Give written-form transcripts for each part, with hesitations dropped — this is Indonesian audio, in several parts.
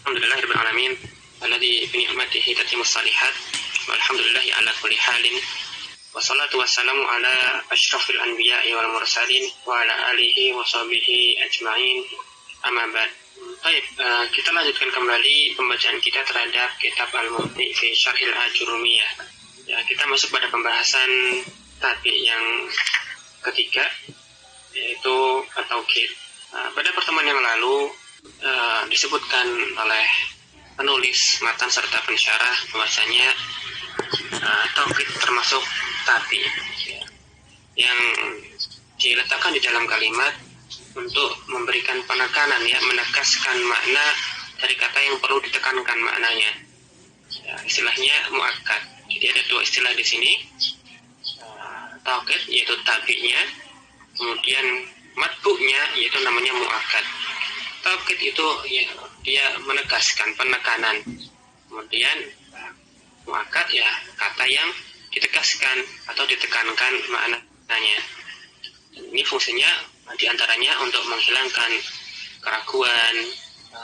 Alhamdulillahirabbil alamin alladzi bi ni'matihi tatimmus shalihat walhamdulillahi ala kulli halin wassalatu wassalamu ala asyrafil anbiya'i wal mursalin wa ala alihi wa sahbihi ajma'in amma ba'd. Baik, kita lanjutkan kembali pembacaan kita terhadap kitab Al-Mughni fi Syarhil Ajurumiyah. Ya, kita masuk pada pembahasan tabi yang ketiga, yaitu at-tauqid. Pada pertemuan yang lalu disebutkan oleh penulis matan serta pensyarah bahwasanya tauqid termasuk tabi yang diletakkan di dalam kalimat untuk memberikan penekanan, menegaskan makna dari kata yang perlu ditekankan maknanya. Ya, istilahnya muakkad. Jadi ada dua istilah di sini, tauqid yaitu tabinya, kemudian matbu'nya yaitu namanya muakkad. Tauqid itu ya, dia menegaskan penekanan, kemudian muakkad ya kata yang ditegaskan atau ditekankan maknanya. Ini fungsinya diantaranya untuk menghilangkan keraguan,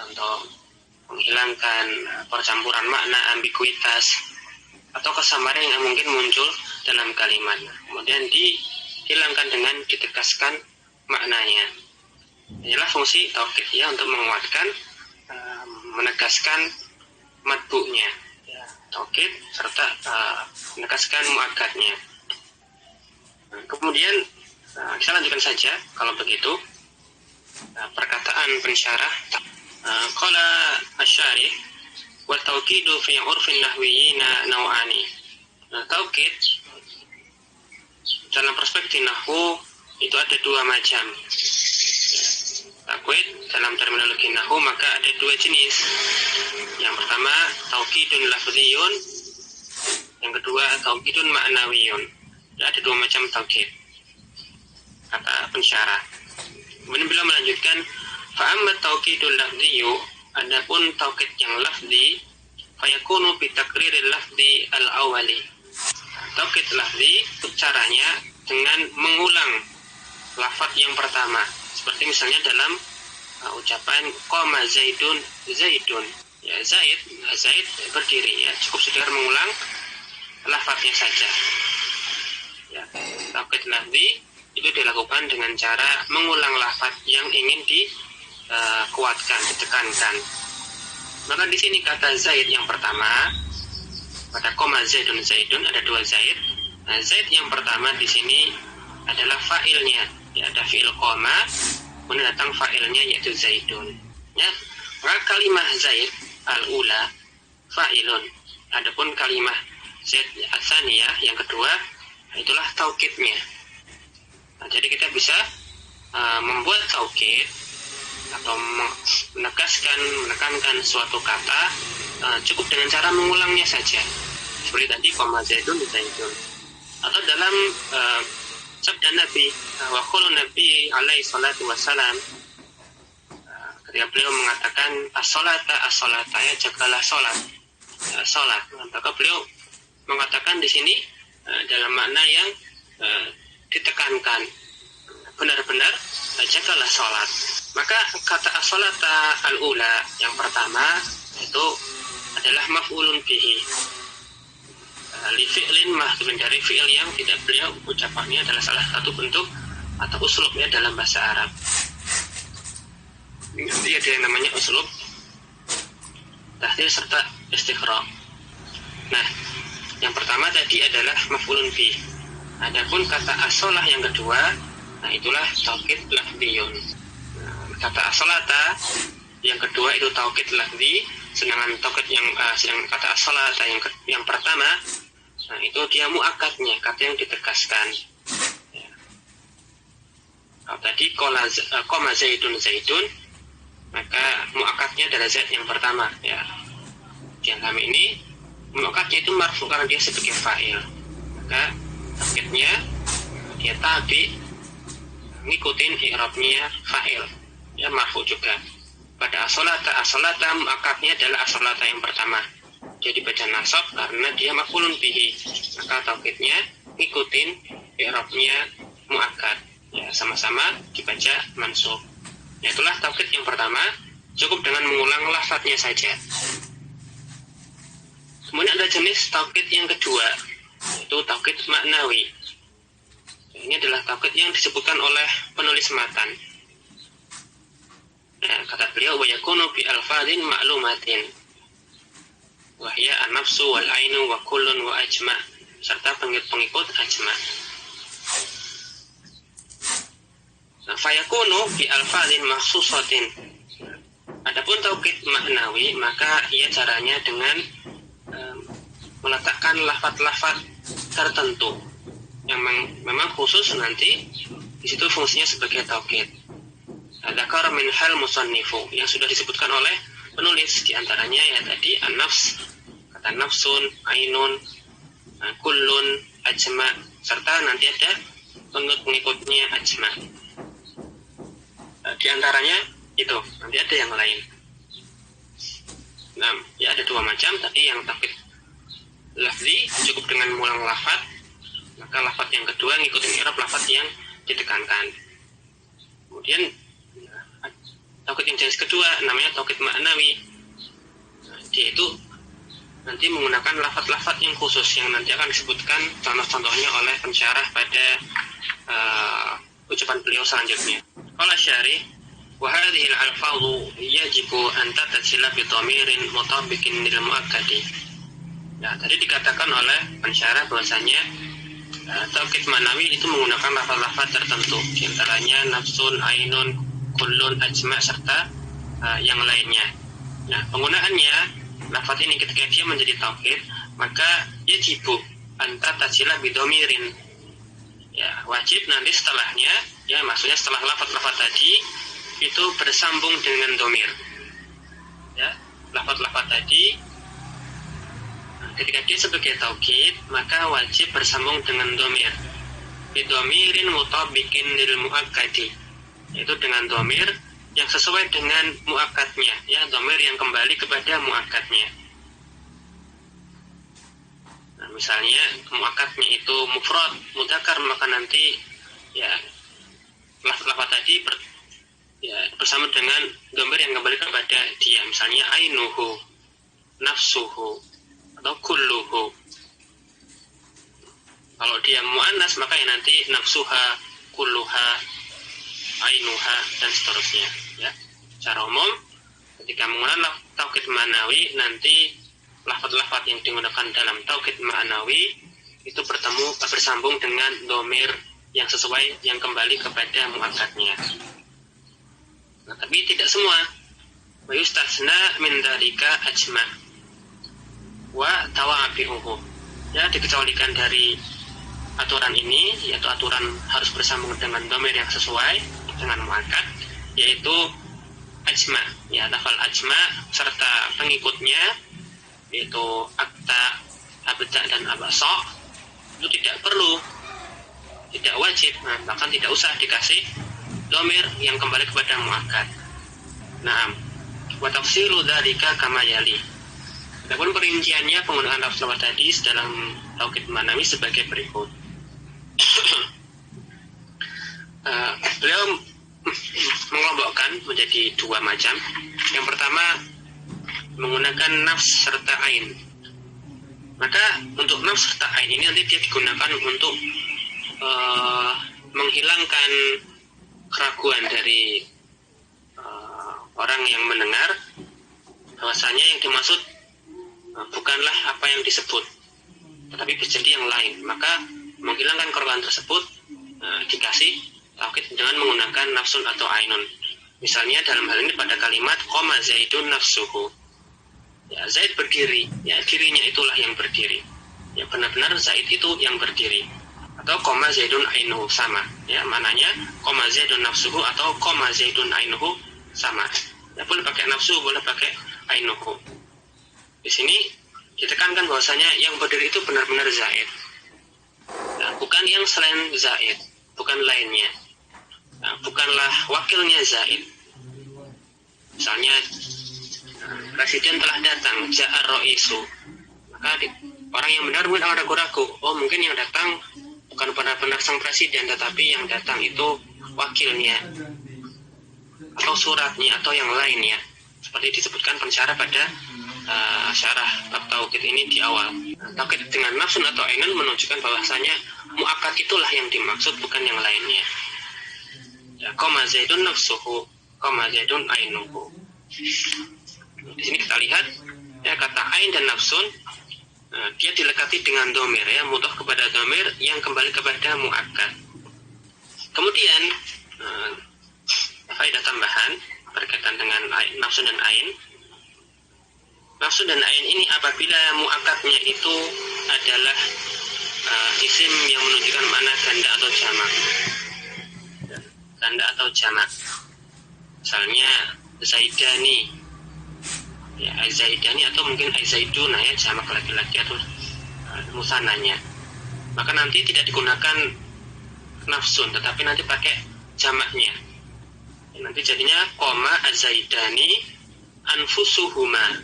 untuk menghilangkan percampuran makna, ambiguitas atau kesamaran yang mungkin muncul dalam kalimat. Kemudian dihilangkan dengan ditegaskan maknanya. Inilah fungsi tauqid ya, untuk menguatkan, menegaskan matbu'nya, ya, tauqid serta menegaskan muakkadnya. Kemudian kita lanjutkan saja kalau begitu. Perkataan pensyarah, qala asy-syarih wa tauqidu fi 'urfin nahwiyina naw'ani. Tauqid dalam perspektif nahwu itu ada dua macam. Tauqid dalam terminologi nahwu maka ada dua jenis. Yang pertama tauqidun lafziyun, yang kedua tauqidun ma'nawiyun. Ada dua macam tauqid, kata pensyarah. Kemudian beliau melanjutkan, fa'amma tauqidul lafziyu, adapun tauqid yang lafzi, fayakunu bi taqriril lafzi al-awwali. Tauqid lafzi caranya dengan mengulang lafaz yang pertama. Seperti misalnya dalam ucapan qama zaidun zaidun. Ya, Zaid berdiri, ya, cukup sekedar mengulang lafaznya saja. Ya, tauqid lafzi itu dilakukan dengan cara mengulang lafaz yang ingin dikuatkan, ditekankan. Maka di sini kata Zaid yang pertama pada qama zaidun zaidun ada dua Zaid. Nah, Zaid yang pertama di sini adalah fa'ilnya, ya, ada fi'il qama, kemudian datang fa'ilnya yaitu zaidun. Ya, maka kalimah Zaid al-ula fa'ilun. Adapun kalimah Zaid ats-tsaniyah yang kedua itulah tauqidnya. Nah, jadi kita bisa membuat tauqid atau menekankan suatu kata cukup dengan cara mengulangnya saja. Seperti tadi qama zaidun zaidun. Atau dalam sabda Nabi wa qaulun Nabi alaihi salatu wassalam, ketika beliau mengatakan as-salata ya, jagalah salat, maka beliau mengatakan di sini dalam makna yang ditekankan, benar-benar jagalah salat. Maka kata as-salata al-ula yang pertama itu adalah maf'ulun bihi, li fi'lin mahdhufin, dari fi'il yang tidak beliau ucapannya adalah salah satu bentuk atau uslubnya dalam bahasa Arab. Ini ada yang namanya uslub tahdhir serta istighraq. Nah, yang pertama tadi adalah maf'ulun bihi. Adapun kata as-shalah yang kedua, nah itulah tauqid lafziyun. Kata as-salata yang kedua itu tauqid lafzi, sedangkan tauqid sedangkan kata as-salata yang pertama, nah itu dia muakkadnya, kata yang ditegaskan. Ya. Kalau tadi qama zaidun zaidun, maka muakkadnya adalah zaid yang pertama, ya. Yang kami ini muakkadnya itu marfu karena dia sebagai fa'il. Maka tauqidnya dia tabi ngikutin i'rabnya fa'il, ya, marfu juga. Pada as-salata muakkadnya adalah as-salata yang pertama, jadi baca nasab karena dia maf'ulun bihi, maka tauqidnya ngikutin i'rabnya muakkad, ya, sama-sama dibaca mansub. Ya, itulah tauqid yang pertama. cukup dengan mengulang lafadznya saja. Kemudian ada jenis taukid yang kedua, yaitu taukid maknawi. Ini adalah taukid yang disebutkan oleh penulis matan. Nah, kata beliau, wa yakunu bi alfadhin ma'lumatin wa hiya an-nafsu wal ainu wa kullun wa ajma, serta pengikut ajma. Nah, fayakunu bi alfadhin makhsusatin. Adapun taukid maknawi, maka ia caranya dengan meletakkan lafaz-lafaz tertentu yang memang khusus, nanti di situ fungsinya sebagai taukid. Dzakar min hal musannifu, yang sudah disebutkan oleh penulis, di antaranya ya tadi an-nafs, kata nafsun, ainun, kullun, ajma, serta nanti ada pengikut-pengikutnya ajma. Di antaranya itu, nanti ada yang lain. Nah, ya ada dua macam. Tadi yang taukid lafzi cukup dengan mengulang lafaz, maka lafaz yang kedua ngikutin i'rab lafaz yang ditekankan. Kemudian taukid yang jenis kedua namanya taukid maknawi. Dia itu nanti menggunakan lafaz-lafaz yang khusus yang nanti akan disebutkan contoh-contohnya oleh pensyarah pada ucapan beliau selanjutnya. Qala syarih, wa hadhihi al-alfadhu yajibu an tatasila bi dhamirin mutabiqin lil muakkadi. Nah, tadi dikatakan oleh pensyarah bahwasanya taukid maknawi itu menggunakan lafaz-lafaz tertentu, di antaranya nafsun, ainun, kullun, ajma, serta yang lainnya. Nah, penggunaannya lafaz ini ketika dia menjadi taukid, maka yajibu an tatasila bi dhamirin. Ya, wajib nanti setelahnya, ya maksudnya setelah lafaz-lafaz tadi itu bersambung dengan dhamir. Ya, lafaz-lafaz tadi ketika dia sebagai taukid, maka wajib bersambung dengan dhamir. Bi dhamirin mutabiqin lil muakkadi, yaitu dengan dhamir yang sesuai dengan muakkadnya, ya, dhamir yang kembali kepada muakkadnya. Nah, misalnya muakkadnya itu mufrad, mudzakkar, maka nanti ya lafaz tadi bersama dengan dhamir yang kembali kepada dia, misalnya ainuhu, nafsuhu, atau kulluhu. Kalau dia muannas, maka ya nanti nafsuha, kulluha, ainuha, dan seterusnya. Ya, secara umum ketika menggunakan taukid ma'nawi, nanti lafaz-lafaz yang digunakan dalam taukid ma'nawi itu bersambung dengan dhamir yang sesuai, yang kembali kepada muakkadnya. Nah, tapi tidak semua. Wa yustasna min dzalika ajma wa tawabi'uhu. Ya, dikecualikan dari aturan ini, yaitu aturan harus bersambung dengan dhamir yang sesuai dengan muakkad, yaitu ajma, ya, lafal ajma serta pengikutnya, yaitu akta, abda, dan abasa, itu tidak perlu, tidak wajib, bahkan tidak usah dikasih dhamir yang kembali kepada muakkad. Nah, wa tafsilu dzalika kama yali. Adapun perinciannya penggunaan lafaz tadi dalam taukid ma'nawi sebagai berikut. Beliau mengelompokkan menjadi dua macam. Yang pertama menggunakan nafs serta ain. Maka untuk nafs serta ain ini nanti dia digunakan untuk menghilangkan keraguan dari orang yang mendengar bahwasanya yang dimaksud bukanlah apa yang disebut, tetapi bisa jadi yang lain. Maka menghilangkan keraguan tersebut dikasih taukid dengan menggunakan nafsun atau ainun. Misalnya dalam hal ini pada kalimat qama zaidun nafsuhu, ya, Zaid berdiri, ya, dirinya itulah yang berdiri, ya, benar-benar Zaid itu yang berdiri. Atau qama zaidun ainuhu, sama, ya, mananya qama zaidun nafsuhu atau qama zaidun ainuhu, sama. Ya, boleh pakai nafsu, boleh pakai ainuhu. Di sini ditekankan bahwasanya yang berdiri itu benar-benar Zaid, nah, bukan yang selain Zaid, bukan lainnya, nah, bukanlah wakilnya Zaid. Misalnya presiden telah datang, ja'ar ra'isu, maka orang yang benar mungkin akan ragu-ragu, oh mungkin yang datang bukan benar-benar sang presiden, tetapi yang datang itu wakilnya atau suratnya atau yang lainnya. seperti disebutkan pensyarah pada syarah bab taukid ini di awal. Taukid dengan nafsun atau ainun menunjukkan bahwasanya muakkad itulah yang dimaksud, bukan yang lainnya. Ya, qama zaidun nafsuhu, qama zaidun ainuhu. Di sini kita lihat ya, kata ain dan nafsun dia dilekati dengan dhamir, ya, mudhaf kepada dhamir yang kembali kepada muakkad. Kemudian faedah tambahan berkaitan dengan nafsun dan ain. Nafsun dan ain ini apabila muakkadnya itu adalah isim yang menunjukkan makna ganda atau jamak. Ganda atau jamak. Misalnya zaidani, ya, zaidani atau mungkin zaiduna, ya, jamak laki-laki atau musananya. Maka nanti tidak digunakan nafsun, tetapi nanti pakai jamaknya. Nanti jadinya koma azaidani anfusuhuma,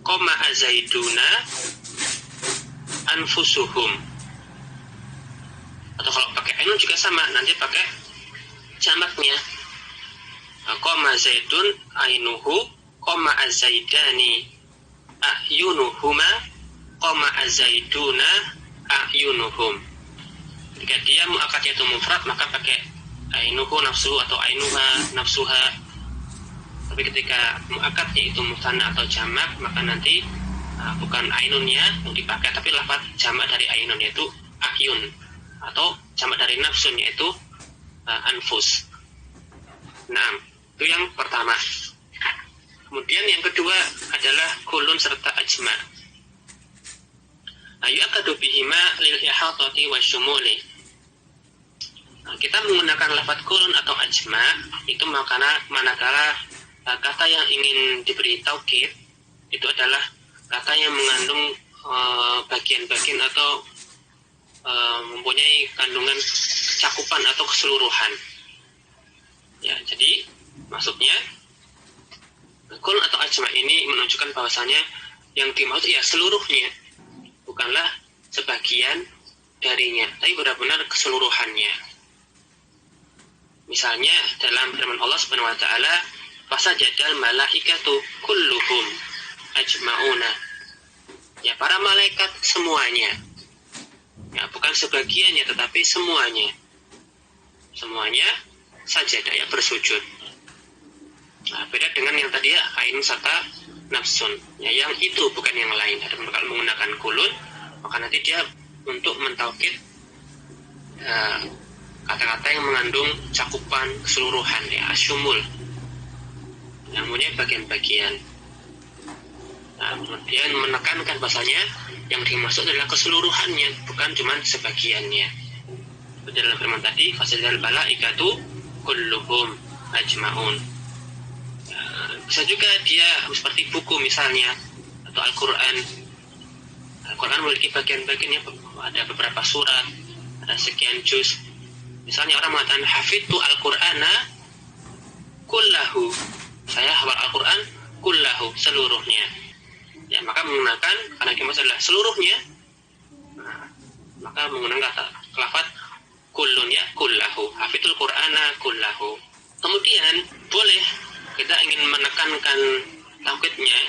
koma azaiduna anfusuhum. Atau kalau pakai ainun juga sama, nanti pakai jamaknya. Koma zaidun ainuhu, koma azaidani ayunuhuma, koma azaiduna ayunuhum. Jika dia muakkadnya itu mufrad, maka pakai ainuhu nafsuhu atau ainuha nafsuha. Tapi ketika muakkadnya itu musanna atau jamak, maka nanti bukan ainunnya yang dipakai, tapi lafaz jamak dari ainun, yaitu ayun, atau jamak dari nafsun, yaitu anfus. Nah, itu yang pertama. Kemudian yang kedua adalah kulun serta ajma. Yu'akkadu bihima lil ihatati wasyumuli. Kita menggunakan lafaz kulun atau ajma itu manakala kata yang ingin diberi taukid itu adalah kata yang mengandung bagian-bagian atau mempunyai kandungan cakupan atau keseluruhan. Ya, jadi maksudnya kulun atau ajma ini menunjukkan bahwasanya yang dimaksud ya seluruhnya, bukanlah sebagian darinya, tapi benar-benar keseluruhannya. Misalnya dalam firman Allah Subhanahu wa taala, fasajadal malaikatu kulluhum ajmauna. Ya, para malaikat semuanya. Ya, bukan sebagiannya tetapi semuanya. Semuanya sajadah, ya, bersujud. Nah, beda dengan yang tadi ya, ain serta nafsun. Ya, yang itu bukan yang lain. Ada menggunakan kulun, maka nanti dia untuk mentaukid kata-kata yang mengandung cakupan keseluruhan, ya, asyumul, yang punya bagian-bagian. Nah, kemudian menekankan bahasanya yang dimaksud adalah keseluruhannya, bukan cuma sebagiannya. Dalam firman tadi, fasadal malaikatu kulluhum ajmaun. Bisa juga dia seperti buku misalnya, atau Al-Quran. Al-Quran memiliki bagian-bagiannya, ada beberapa surat, ada sekian juz. Misalnya orang mengatakan hafidtu Al-Qur'ana kullahu, saya hafal Al-Quran kullahu, seluruhnya. Ya, maka menggunakan, karena dimaksud adalah seluruhnya, maka menggunakan kata lafaz kullun, ya, kullahu, hafidul Qur'ana kullahu. Kemudian boleh kita ingin menekankan taukidnya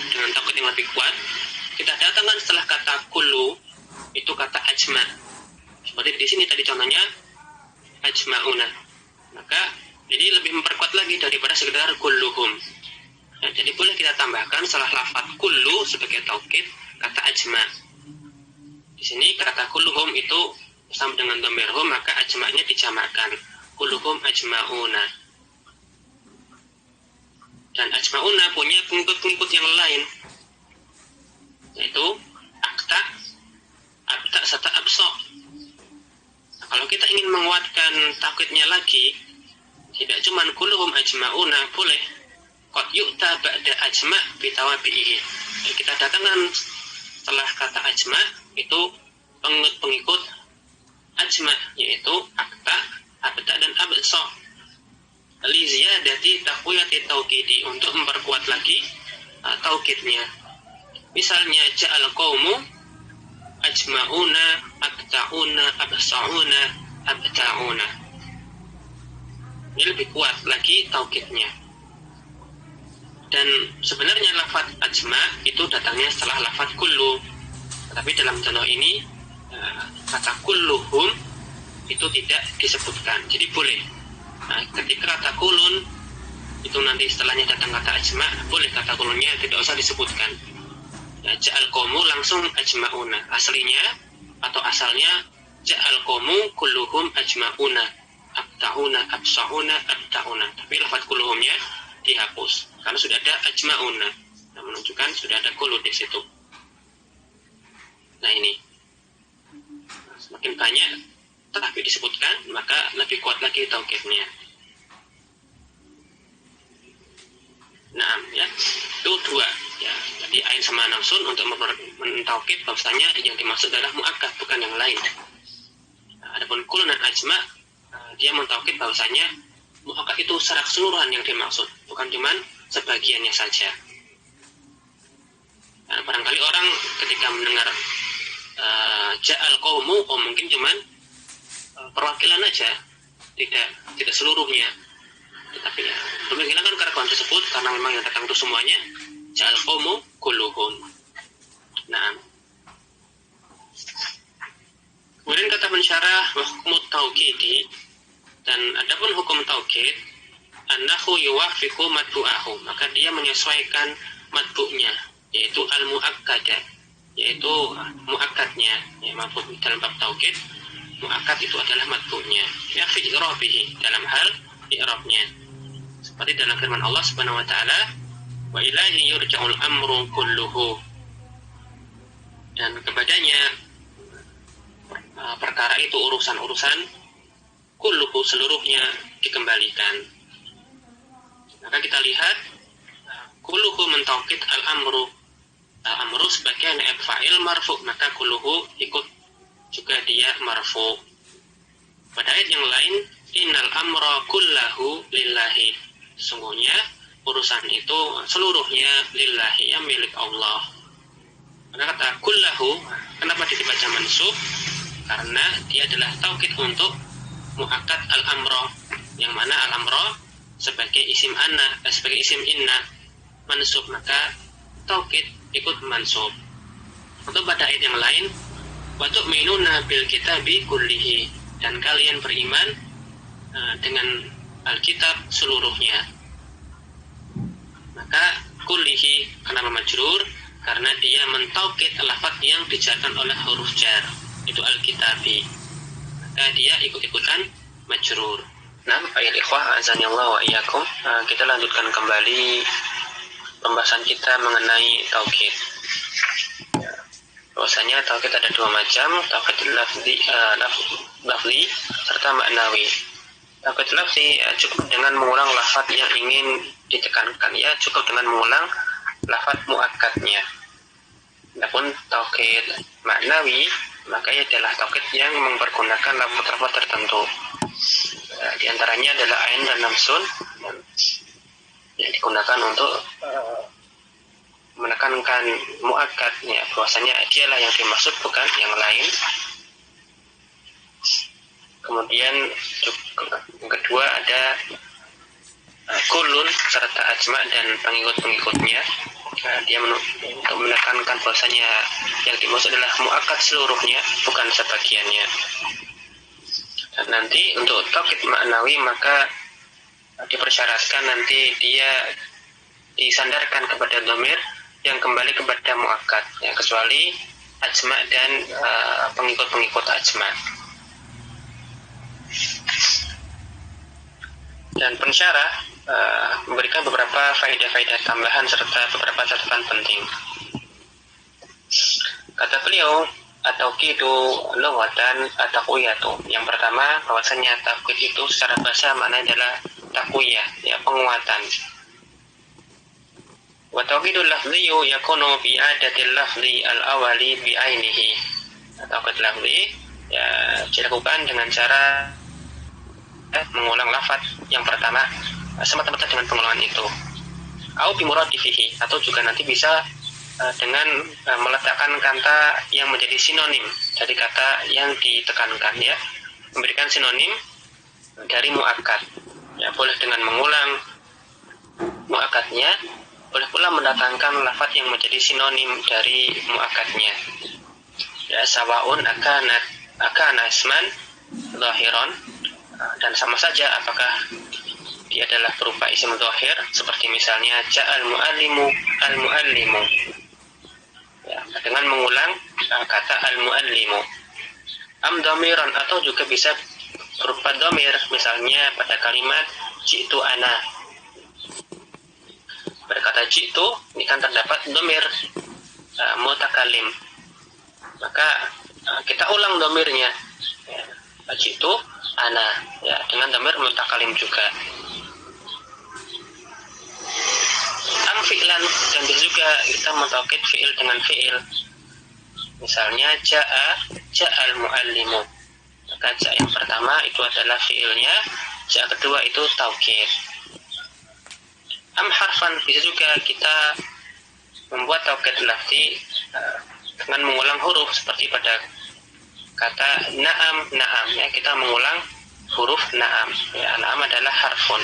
dengan taukid yang lebih kuat, kita datangkan setelah kata kullu itu kata ajma. Seperti di sini tadi contohnya ajma'una. Maka jadi lebih memperkuat lagi daripada sekedar kulluhum. Nah, jadi boleh kita tambahkan setelah lafaz kullu sebagai taukid kata ajma. Di sini kata kulluhum itu sama dengan dhamir hum, maka ajma'nya dijamakkan kulluhum ajma'una. Dan ajma'una punya pengikut-pengikut yang lain, yaitu akta, abta, serta absok. Kalau kita ingin menguatkan taukidnya lagi, tidak cuma kulluhum ajma'una, boleh qad yu'ta ba'da ajma' bitawabihi. Kita datangkan setelah kata ajma' itu pengikut ajma', yaitu akta, abda, dan absa. Li ziyadati taqwiyati taukidi, untuk memperkuat lagi taukidnya. Misalnya ja'al qaumu ajma'una, abta'una, absa'una, abta'una. Ini lebih kuat lagi taukidnya. Dan sebenarnya lafaz ajma itu datangnya setelah lafaz kullu. Tapi dalam contoh ini kata kulluhum itu tidak disebutkan. Jadi boleh. Nah, ketika kata kulun itu nanti setelahnya datang kata ajma, boleh kata kulunnya tidak usah disebutkan. Ya, ja'al qawmu langsung ajma'una. Aslinya atau asalnya ja'al qawmu kulluhum ajma'una. Abta'una, absa'una, abta'una. Tapi lafaz kulluhumnya dihapus karena sudah ada ajma'una. Nah, menunjukkan sudah ada kullu di situ. Nah, ini semakin banyak tapi disebutkan, maka lebih kuat lagi taukidnya. Nah, ya, itu dua. Ya, jadi ain sama nafsun untuk mentaukid bahwasanya yang dimaksud adalah muakkad, bukan yang lain. Nah, adapun kulun dan ajma, dia mentaukid bahwasanya muakkad itu secara keseluruhan yang dimaksud, bukan cuman sebagiannya saja. Nah, barangkali orang ketika mendengar ja'al qawmu, mungkin cuman perwakilan aja, tidak seluruhnya. Tetapi ya, belum menghilangkan keraguan tersebut karena memang yang datang itu semuanya ja'al qawmu kulluhum. Nah, kemudian kata pensyarah hukum taukidi, dan adapun hukum taukid annahu yuwafiqu madbu'ahu, maka dia menyesuaikan madbu'nya, yaitu al-mu'akkada, yaitu mu'akkadnya. Ya, maksud dalam bab taukid mu'akkad itu adalah madbu'nya, ya fi i'rabihi, dalam hal i'rabnya, seperti dalam firman Allah Subhanahu wa taala, wa ilaihi yurja'ul amru kulluhu, dan kepadanya perkara itu, urusan-urusan kulluhu seluruhnya dikembalikan. Maka kita lihat kulluhu mentaukid al-amru. Al-amru sebagai naib fa'il marfu, maka kulluhu ikut juga dia marfu. Pada ayat yang lain, innal amra kullahu lillahi, sesungguhnya urusan itu seluruhnya lillahi, yang milik Allah. Karena kata kullahu, kenapa dibaca mansub? Karena dia adalah taukid untuk muakkad al-amra, yang mana al-amra sebagai isim anna, sebagai isim inna mansub, maka taukid ikut mansub. Untuk pada ayat yang lain, wa tu'minuna bil kitabi kullihi, dan kalian beriman dengan Alkitab seluruhnya. Maka kullihi kenapa majrur? Karena dia mentaukid lafaz yang dijarkan oleh huruf jar, itu Alkitabi. Maka dia ikut-ikutan majrur. Nah, ayat ikhwah azanillah wa iyyakum, kita lanjutkan kembali pembahasan kita mengenai taukid. Bahwasanya taukid ada dua macam, taukid lafzi serta maknawi. Taukid lafzi cukup dengan mengulang lafaz yang ingin ditekankan, ya cukup dengan mengulang lafaz muakkadnya. Adapun taukid maknawi, maka ia adalah taukid yang mempergunakan lafaz-lafaz tertentu. Di antaranya adalah ain dan nafsun, yang digunakan untuk menekankan muakkad, ya bahwasanya dialah yang dimaksud bukan yang lain. Kemudian yang kedua ada kulun serta ajma dan pengikut-pengikutnya. Dia untuk menekankan bahwasanya yang dimaksud adalah muakkad seluruhnya, bukan sebagiannya. Dan nanti untuk taukid maknawi, maka dipersyaratkan nanti dia disandarkan kepada dhamir yang kembali kepada muakkad, ya, kecuali ajma dan pengikut-pengikut ajma. Dan pensyarah memberikan beberapa faedah-faedah tambahan serta beberapa catatan penting. Kata beliau, at-tauqidu lughatan at-taqwiyatu. Yang pertama, bahwasanya taukid itu secara bahasa maknanya adalah taqwiyah, ya penguatan. Wa tauqidul lafziyyu yakunu bi adatil lafzi al-awwali bi ainihi. Taukid lafzi ya dilakukan dengan cara mengulang lafaz yang pertama semata-mata dengan pengulangan itu. Au bi muradifihi, atau juga nanti bisa dengan meletakkan kata yang menjadi sinonim dari kata yang ditekankan, ya, memberikan sinonim dari muakkad, ya, boleh dengan mengulang muakkadnya Boleh pula mendatangkan lafaz yang menjadi sinonim dari muakkadnya. Ya, sawaun akana isman zahiran, dan sama saja apakah dia adalah berupa isim zahir seperti misalnya ja'al muallimu al-muallimu, ya, dengan mengulang kata al-muallimu. Am dhamiran, atau juga bisa berupa dhamir, misalnya pada kalimat jitu ana. Pada kata jitu ini kan terdapat dhamir mutakallim, maka kita ulang dhamirnya, ya, jitu ana, ya, dengan dhamir mutakallim juga. Am fi'lan, dan bisa juga kita mentaukid fi'il dengan fi'il, misalnya ja'al muallimu, maka ja' yang pertama itu adalah fi'ilnya, ja' kedua itu taukid. Am harfan, bisa juga kita membuat taukid lafzi dengan mengulang huruf seperti pada kata na'am, ya, kita mengulang huruf na'am, ya, na'am adalah harfun.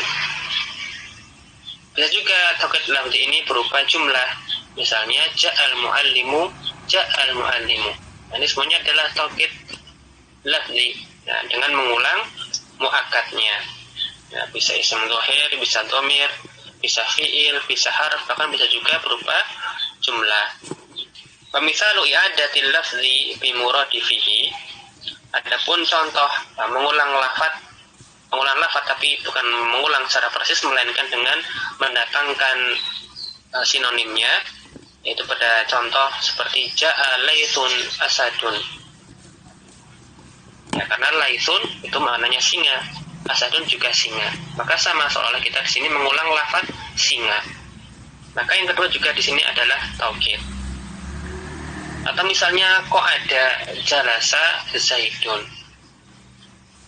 Bisa juga taukid lafzi ini berupa jumlah, misalnya ja'al muallimu. Ini semuanya adalah taukid lafzi, ya, dengan mengulang muakkadnya, ya, bisa isim zahir, bisa dhamir, bisa fi'il, bisa harf, bahkan bisa juga berupa jumlah. Wa mithalu i'adatil lafzi bi muradifihi, adapun contoh mengulang lafaz tapi bukan mengulang secara persis, melainkan dengan mendatangkan sinonimnya, yaitu pada contoh seperti ja'a laithun asadun, ya, karena laithun itu maknanya singa, asadun juga singa, maka sama seolah kita di sini mengulang lafaz singa. Maka yang kedua juga di sini adalah taukid. Atau misalnya qa'ada jalasa zaidun,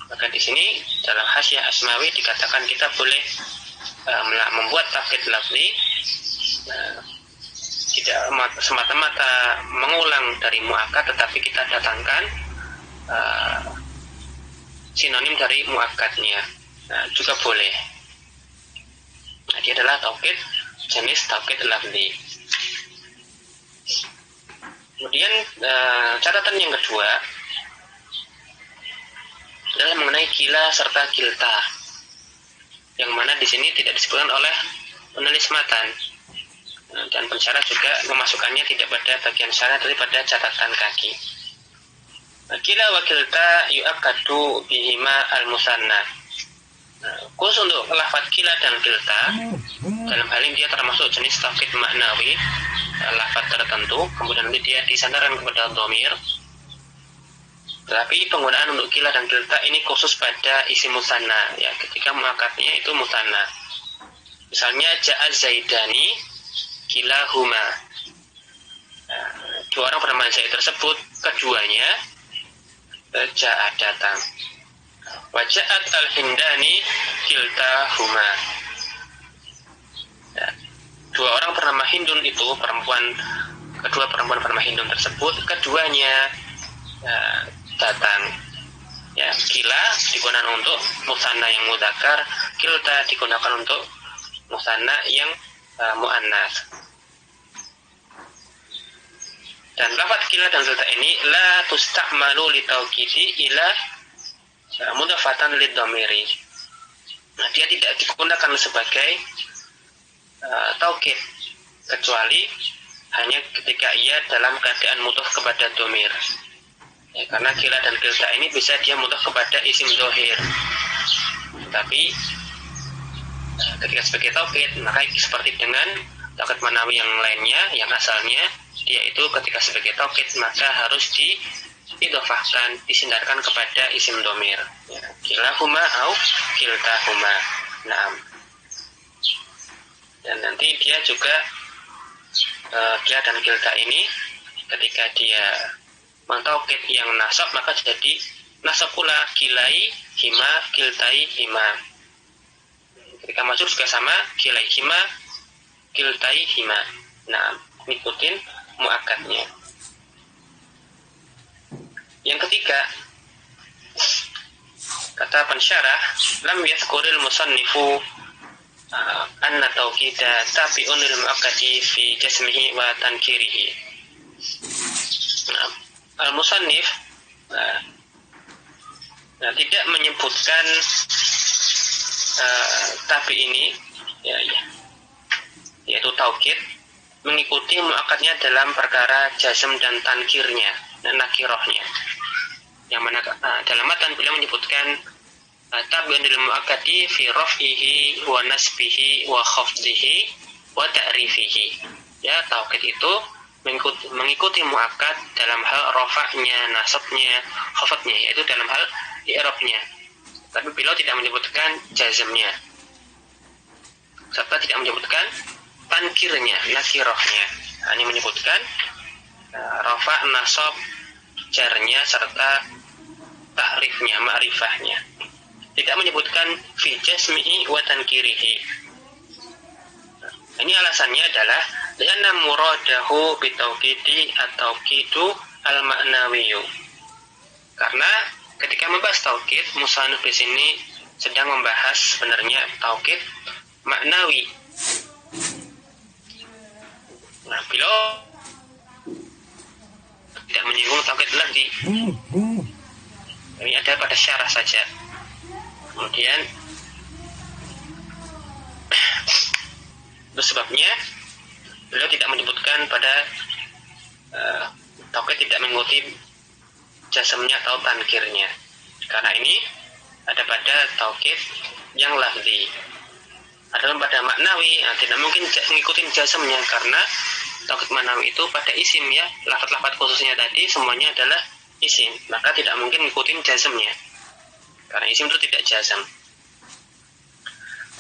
maka di sini dalam Hasyiah Asmawi dikatakan kita boleh membuat taukid lafzi, tidak semata-mata mengulang dari muakkad, tetapi kita datangkan sinonim dari muakkadnya, juga boleh. Nah, dia adalah taukid, jenis taukid lafzi. Kemudian catatan yang kedua adalah mengenai kila serta kilta, yang mana di sini tidak disebutkan oleh penulis matan, dan pensyarah juga memasukkannya tidak pada bagian syarah tapi pada catatan kaki. Kila wa kilta yu'akkadu bihima al-musanna. Khusus untuk lafaz kila dan kilta, dalam hal ini dia termasuk jenis taukid maknawi, lafaz tertentu kemudian nanti dia disandarkan kepada dhamir. Tetapi penggunaan untuk kila dan kilta ini khusus pada isim musanna, ya, ketika muakkadnya itu musanna. Misalnya ja'a zaidani kilahuma, dua orang bernama Zaid tersebut keduanya ja'a datang. Wa ja'at al-hindani kiltahuma, ya, dua orang bernama Hindun itu kedua perempuan bernama Hindun tersebut keduanya datang, ya. Kila digunakan untuk musanna yang mudzakkar, kilta digunakan untuk musanna yang muannas. Dan lafaz kila dan kilta ini la tusta'malu li taukidi ila mudhafatan lid dhamiri. Nah, dia tidak digunakan sebagai taukid kecuali hanya ketika ia dalam keadaan mudhaf kepada dhamir. Ya, karena kila dan kilta ini bisa dia mudhaf kepada isim zahir. Tapi ketika sebagai taukid, maka seperti dengan taukid manawi yang lainnya, yang asalnya yaitu ketika sebagai taukid maka harus diidhofahkan, disandarkan kepada isim dhamir, ya, kilahuma au kiltahuma. Naam. Dan nanti dia juga kila dan kilta ini ketika dia mentaukid yang nasab maka jadi nasab pula, kilai hima kiltai hima. Ketika masuk juga sama, kilai hima kiltai hima. Nah, ngikutin muakkadnya. Yang ketiga, kata pensyarah, lam yadhkuril musannifu anna tawkida tabi'un lil muakkadi fi jasmihi wa tankirihi. Al-musannif tidak menyebutkan tapi ini yaitu taukid mengikuti muakkadnya dalam perkara jazm dan tankirnya dan nakirohnya, yang mana dalam matan beliau menyebutkan tabi'un lil muakkadi fi raf'ihi wa nasbihi wa khafdihi wa ta'rifihi. Ya, taukid itu mengikuti muakkad dalam hal rafa'nya, nasabnya, khafadnya, yaitu dalam hal i'rabnya. Tapi beliau tidak menyebutkan jazmnya, serta tidak menyebutkan tankirnya, nakirohnya. Hanya menyebutkan rafa', nasab, jarnya, serta ta'rifnya, ma'rifahnya. Tidak menyebutkan fi jasmihi wa tankirihi. Ini alasannya adalah lianna muradahu bitauqidi at-tauqidu al-ma'nawiyu. Karena ketika membahas taukid, musannif di sini sedang membahas sebenarnya taukid maknawi. Nah, beliau tidak menyinggung taukid lagi. Ini ada pada syarah saja. Kemudian itu sebabnya beliau tidak menyebutkan pada taukid tidak mengikuti jazmnya atau tankirnya. Karena ini ada pada taukid yang lafzi. Adapun pada maknawi tidak mungkin mengikuti jazmnya, karena taukid maknawi itu pada isim, ya, lafaz-lafaz khususnya tadi semuanya adalah isim, maka tidak mungkin mengikuti jazmnya, karena isim itu tidak jazm.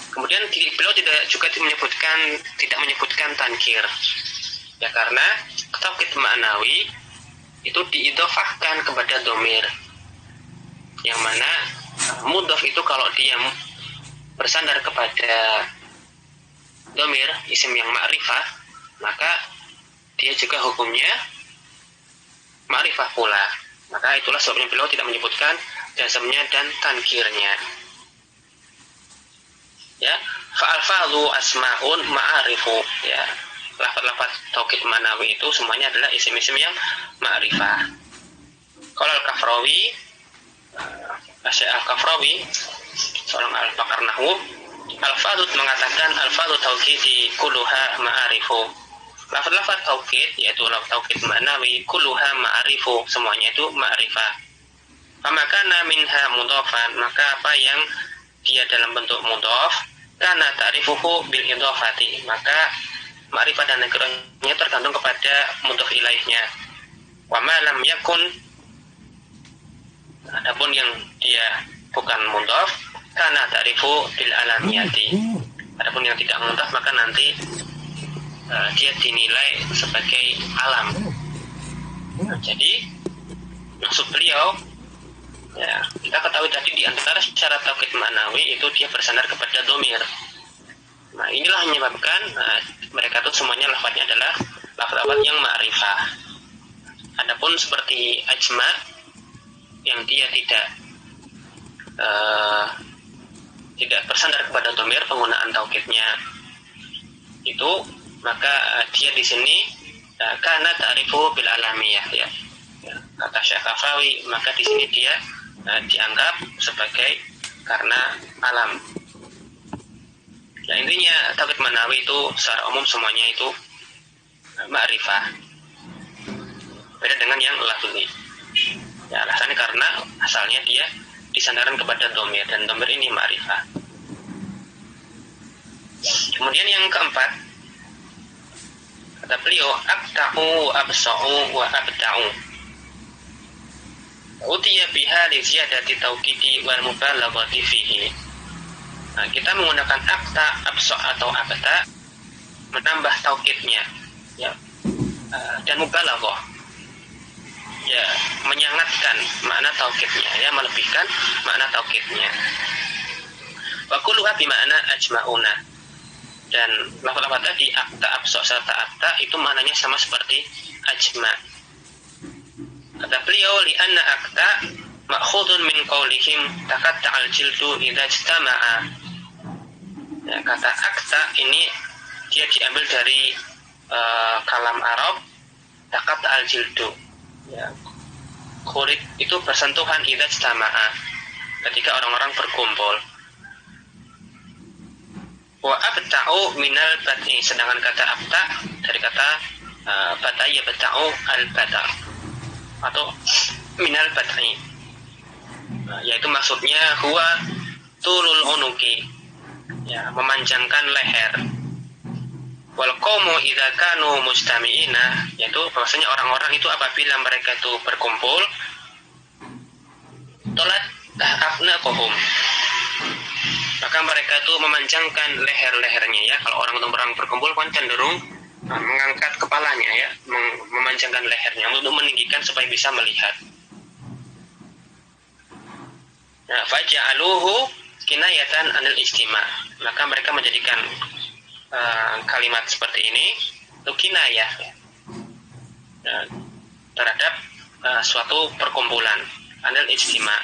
Kemudian beliau tidak menyebutkan tankir, ya, karena taukid maknawi itu diidhofahkan kepada domir, yang mana mudhof itu kalau dia bersandar kepada domir isim yang ma'rifah, maka dia juga hukumnya ma'rifah pula. Maka itulah sebabnya beliau tidak menyebutkan jazmnya dan tankirnya. Ya, fa'al-fa'lu asma'un ma'arifu, ya. Lafaz-lafaz taukid manawi itu semuanya adalah isim-isim yang ma'rifah. Kalau Al-Kafrawi, Syekh Al-Kafrawi, seorang al-pakar nahwu, al-fadud mengatakan al-fadud taukidi kulluha ma'arifu. Lafaz-lafaz taukid, yaitu lafaz taukid manawi, kulluha ma'arifu, semuanya itu ma'rifah. Famakana minha mudhafan, maka apa yang dia dalam bentuk mudhaf, kana ta'rifuhu bil idhafati, maka ma'rifah dan nakirahnya tergantung kepada mudhaf ilaihnya. Wa ma lam yakun, adapun yang dia bukan mudhaf, kana ta'rifu bil alamiyati. Adapun yang tidak mudhaf maka nanti dia dinilai sebagai alam. Jadi maksud beliau, ya, kita ketahui tadi di antara syarat taukid ma'nawi itu dia bersandar kepada domir. Nah, inilah yang menyebabkan mereka itu semuanya lafadznya adalah lafaz-lafaz yang ma'rifah. Adapun seperti ajma yang dia tidak bersandar kepada domir penggunaan taukidnya itu, maka dia di sini karena ta'rifu bil alamiyah, ya. Kata Syekh Kafrawi, maka di sini dia dianggap sebagai karena alam. Nah, intinya taukid manawi itu secara umum semuanya itu ma'rifah. Beda dengan yang lafzi. Ya, alasannya karena asalnya dia disandarkan kepada domir, dan domir ini ma'rifah. Kemudian yang keempat, kata beliau, abta'u absa'u wa abta'u. Utiya biha li ziyadati tauqidi wal mubalaghati fihi. Nah, kita menggunakan akta, absa atau abta menambah taukidnya, ya, dan mubalaghah, ya, menyangatkan makna taukidnya, ya, melebihkan makna taukidnya. Wa kulluha bi makna ajma'una. Dan lafaz-lafaz tadi akta, absa serta akta itu maknanya sama seperti ajma'. Kata beliau, li anna akta ma'khudun min qawlihim taqatta'al jildu idza ijtama'a. Ya, kata akta ini dia diambil dari kalam Arab takat al-jildu. Ya, kulit itu bersentuhan idza ijtama'a, ketika orang-orang berkumpul. Wa abta'u minal bat'i, sedangkan kata abta dari kata bata yabta'u al-bata atau minal bat'i, yaitu maksudnya huwa tulul unuki, ya, memanjangkan leher. Wal qaumu idza kanu mujtami'ina, yaitu bahwasanya orang-orang itu apabila mereka itu berkumpul, tolat afnaqahum, maka mereka itu memanjangkan leher-lehernya, ya. Kalau orang berkumpul kan cenderung mengangkat kepalanya, ya, memanjangkan lehernya untuk meninggikan supaya bisa melihat. Nah, faja'aluhu kinayatan anil istima, maka mereka menjadikan kalimat seperti ini itu kinayah, ya, terhadap suatu perkumpulan, anil istima.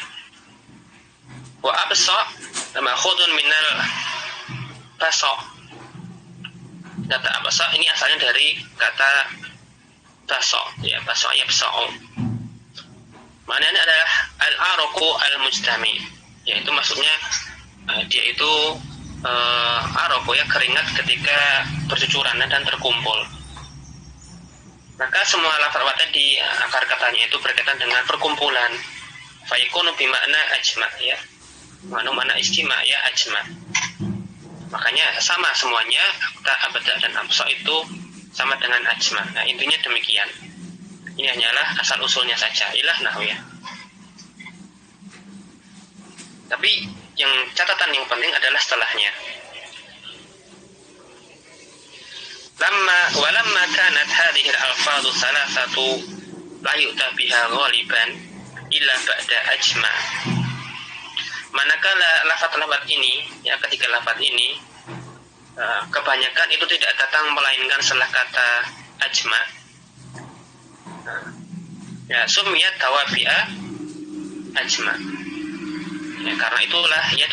Wa absa ma'khudun minal basa. Kata absa ini asalnya dari kata basa, ya, basa yabsa'u. Maknanya adalah al-araqu al-mujtami, yaitu maksudnya dia itu araqu, ya, keringat ketika bercucuran dan terkumpul. Maka semua lafaz tadi akar katanya itu berkaitan dengan perkumpulan. Fa yakunu bi makna ajma, ya. Mana istima, ya, ajma. Makanya sama semuanya, abda dan absa itu sama dengan ajma. Nah, intinya demikian. Ini hanyalah asal usulnya saja, ilah nahu, ya. Tapi yang catatan yang penting adalah setelahnya. Walamma kanat hadhihi al-alfadhu thalathatu la yu'ta biha ghaliban illa ba'da ajma. Manakala lafaz-lafaz ini, ya, ketiga lafaz ini kebanyakan itu tidak datang melainkan setelah kata ajma. Ya, sumiyat tawabi'a ajma. Ya, karena itulah ya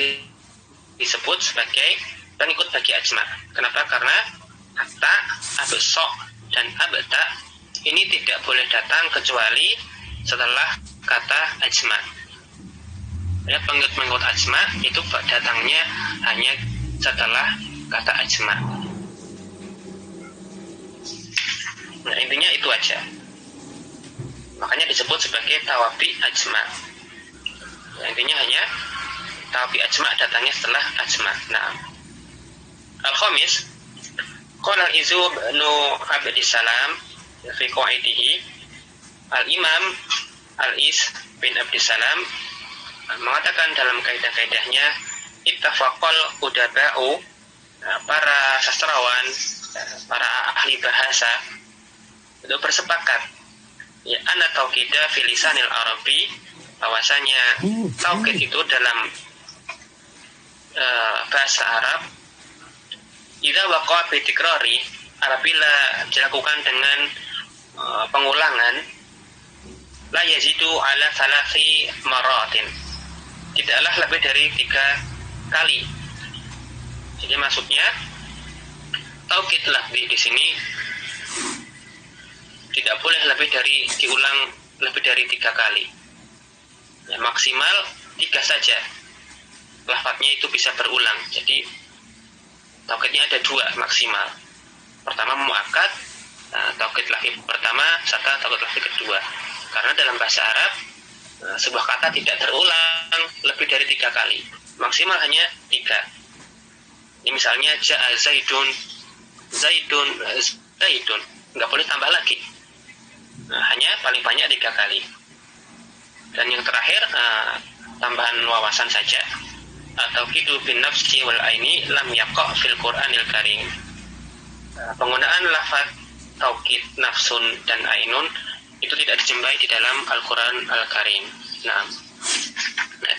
disebut sebagai pengikut bagi ajma. Kenapa? Karena akta, absa dan abta ini tidak boleh datang kecuali setelah kata ajma. Ya, pengikut ajma itu datangnya hanya setelah kata ajma. Nah, intinya itu aja. Makanya disebut sebagai tawabi ajma. Nah, intinya hanya tawabi ajma datangnya setelah ajma. Nah, al-khamis, qala al-Izub nu Abdissalam fi qaidihi, al-Imam Al-Iz bin Abdissalam mengatakan dalam kaidah-kaidahnya, ittafaqal udaba'u, para sastrawan, para ahli bahasa itu bersepakat, ya, anna tauqida fi lisanil arabi, bahwasanya tauqid itu dalam bahasa Arab, idza waqa'a bi tikrari, apabila dilakukan dengan pengulangan, la yazidu ala thalathi maratin, tidaklah lebih dari 3 kali. Jadi maksudnya taukid lafzi di sini tidak boleh diulang lebih dari 3 kali. Ya, maksimal 3 saja. Lafadznya itu bisa berulang. Jadi taukidnya ada 2 maksimal. Pertama muakkad, taukid lafzi pertama serta taukid lafzi kedua. Karena dalam bahasa Arab sebuah kata tidak terulang lebih dari 3 kali. Maksimal hanya 3. Ini misalnya ja'a Zaidun, nggak boleh tambah lagi. Nah, hanya paling banyak 3 kali. Dan yang terakhir tambahan wawasan saja, tauqidu bin nafsi wal aini lam yaqa' fil Qur'anil Karim. Penggunaan lafaz tauqid nafsun dan ainun itu tidak dijumpai di dalam Al-Quran Al-Karim. Nah,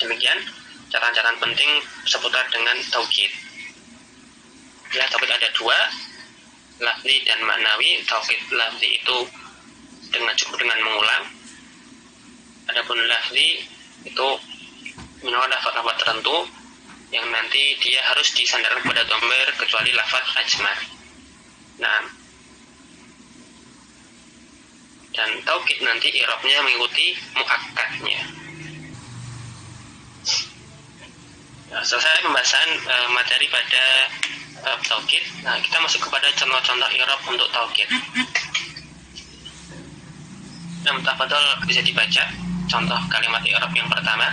demikian catatan-catatan penting seputar dengan tauqid. Ya, tauqid ada 2, lafzi dan maknawi. Tauqid lafzi itu cukup dengan mengulang. Adapun lafzi itu menurut lafaz-lafaz tertentu yang nanti dia harus disandarkan pada dhamir kecuali lafaz ajma. Nah, dan taukid nanti i'rabnya mengikuti muakkadnya. Nah, selesai pembahasan materi pada taukid. Nah, kita masuk kepada contoh-contoh i'rab untuk taukid. Nah, tafadhol bisa dibaca contoh kalimat i'rab yang pertama.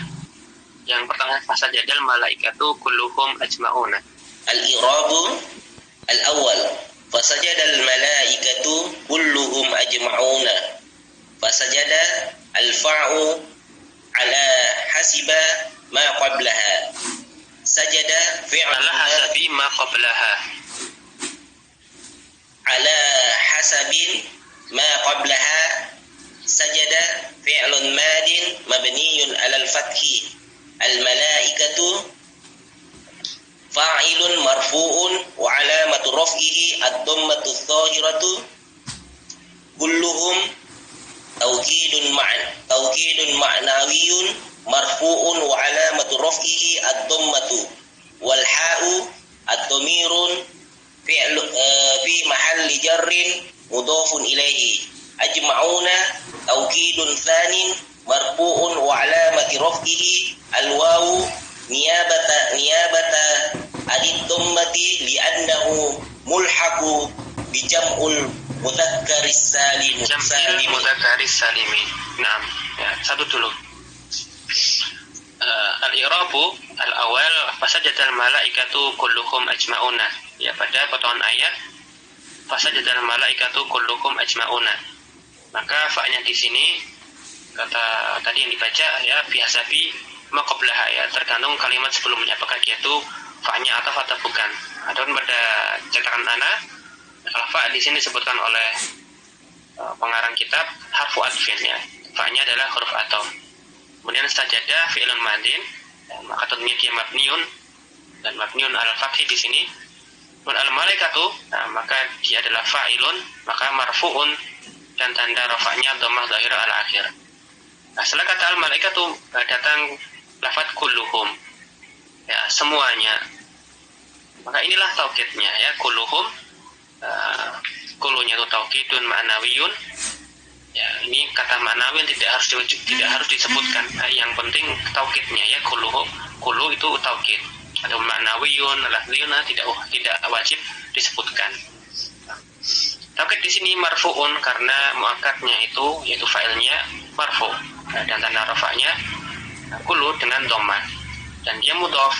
Yang pertama, fasajadal malaikatu kulluhum ajma'una. Al-i'rabu al-awwal, fasajadal malaikatu kulluhum ajma'una. Fasajada al-fa'u ala hasiba ma qablaha. Sajada fi'lu Ala hasabi ma qablaha. Ala hasabin ma qablaha. Sajada fi'lun madin mabniyun alal fathi. Al-malaikatu fa'ilun marfu'un wa alamatu raf'ihi ad-dhammatu adh-dhahiratu. Kulluhum tawkidun ma'nawiyyun marfu'un wa alamatu raf'ihi ad-dhammatu wal ha'u ad-dhamirun fi mahalli jarrin mudhafun ilaihi. Ajma'una tawkidun thanin marfu'un wa alamati raf'ihi al-wawu niyabata ad-dhammati li'annahu mulhaqu bi jam'ul mudzakkaris salim. Mudzakkaris salimi. Nah, ya, satu dulu. Al-i'rabu al-awwal fasajadal malaikatu kulluhum ajma'una. Ya, pada potongan ayat fasajadal malaikatu kulluhum ajma'una. Maka fa-nya di sini kata tadi yang dibaca ya bihasabi maqablaha, ya tergantung kalimat sebelumnya apakah dia itu fa-nya atau bukan. Adapun pada cetakan ana, kalau fa di sini disebutkan oleh pengarang kitab harfu atfin, ya. Fa-nya adalah huruf atau. Kemudian sajada fi'lun madin, maka tentunya dia mabniun dan mabniun al-fathi di sini. Dan al-malaikatu, maka dia adalah fa'ilun, maka marfu'un dan tanda rafa'nya dhammah dhahirah ala akhir. Nah, setelah kata al-malaikatu datang lafaz kulluhum, ya semuanya. Maka inilah taukidnya, ya kulluhum. Kullunya itu taukidun ma'nawiyun. Ya, ini kata ma'nawi tidak harus disebutkan. Yang penting taukidnya, ya kulluhum. Kullu itu taukid. Ada ma'nawiyun, lafziyun tidak wajib disebutkan. Taukid di sini marfu'un karena muakkadnya itu yaitu fa'ilnya marfu', dan tanda rafa'nya kullu dengan dhammah, dan dia mudhaf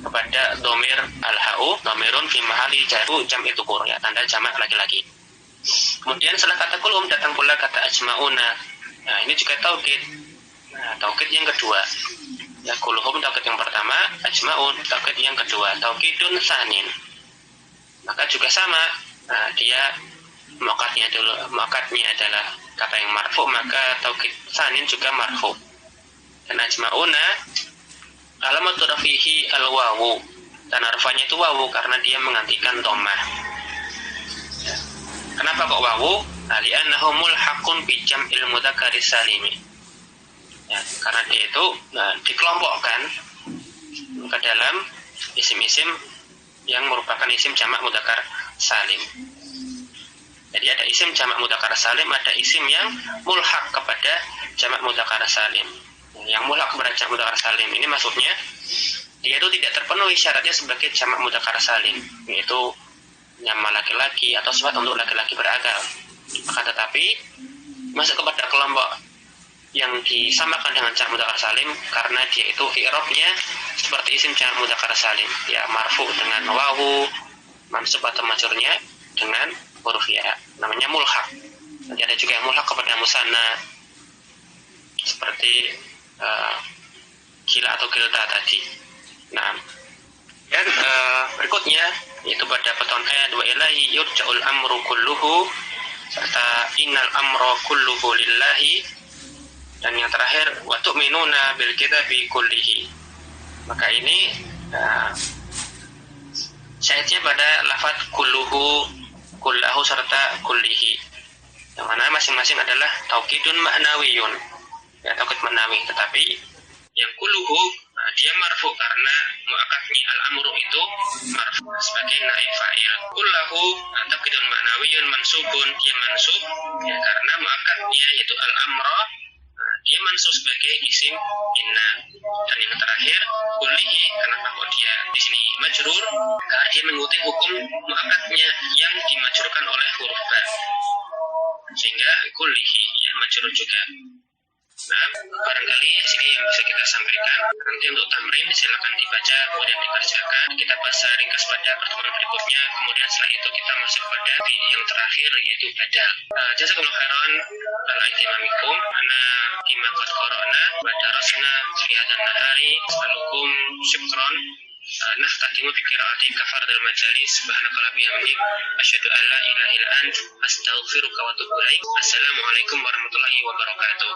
kepada dhamir al-ha'u, dhamirun fi mahalli jaru jam'i dzukur, ya tanda jamak laki-laki. Kemudian setelah kata kulluhum datang pula kata ajma'una. Nah, ini juga taukid. Nah, taukid yang kedua. Ya kulluhum taukid yang pertama, ajma'un taukid yang kedua, taukidun tsanin. Maka juga sama. Nah, dia muakkadnya adalah kata yang marfu, maka taukid tsanin juga marfu. Dan ajma'una alamatu rafihi al-wawu, dan arfanya itu wawu karena dia menggantikan dhammah. Ya. Kenapa kok wawu? Li'annahu mulhaqun bi jam'il mudzakkaris salimi. Ya, karena dia itu dikelompokkan ke dalam isim-isim yang merupakan isim jamak mudzakkar salim. Jadi ada isim jamak mudzakkar salim, ada isim yang mulhaq kepada jamak mudzakkar salim. Yang mulhaq kepada jamak mudzakkar salim ini maksudnya dia itu tidak terpenuhi syaratnya sebagai jamak mudzakkar salim, yaitu nama laki-laki atau sifat untuk laki-laki berakal. Akan tetapi masuk kepada kelompok yang disamakan dengan jamak mudzakkar salim karena dia itu i'rabnya seperti isim jamak mudzakkar salim, ya marfu dengan wawu, mansub atau majrurnya dengan huruf ya, namanya mulhaq. Nanti ada juga yang mulhaq kepada musanna seperti kila atau kilta tadi. Nah, dan berikutnya yaitu pada potongan ayat wa ilahi yurja'ul amru kulluhu serta innal amra kulluhu lillahi, dan yang terakhir wa tu'minuna bil kitabi kullihi. Maka ini syahidnya pada lafaz kulluhu, kullahu serta kullihi, yang mana masing-masing adalah taukidun ma'nawiyun, ya taukid ma'nawi. Tetapi yang kulluhu Dia marfu karena muakkadnya al-amru itu marfu sebagai naib fa'il. Kullahu taqidun ma'nawiyun mansubun, dia mansub ya, karena muakkadnya yaitu al-amra, dia mansub sebagai isim inna. Dan yang terakhir kullihi, kenapa kok dia di sini majrur? Karena dia mengikuti hukum muakkadnya yang dimajrurkan oleh huruf ba, sehingga kullihi ya majrur juga. Nah, barangkali di sini yang bisa kita sampaikan. Nanti untuk tamrin silakan dibaca kemudian dikerjakan. Kita bahas ringkas pada pertemuan berikutnya. Kemudian setelah itu kita masuk pada yang terakhir yaitu badal. Jazakumullah khairan ala ihtimamikum. Ana bima qad qara'na wa darasna fi hadzal nahari. As'alukum syukran. Nahtatimu bi qiraati kafaratul majalis. Subhanakallahumma bihamdik asyhadu an la ilaha illa anta astaghfiruka wa atubu ilaik. Assalamualaikum warahmatullahi wabarakatuh.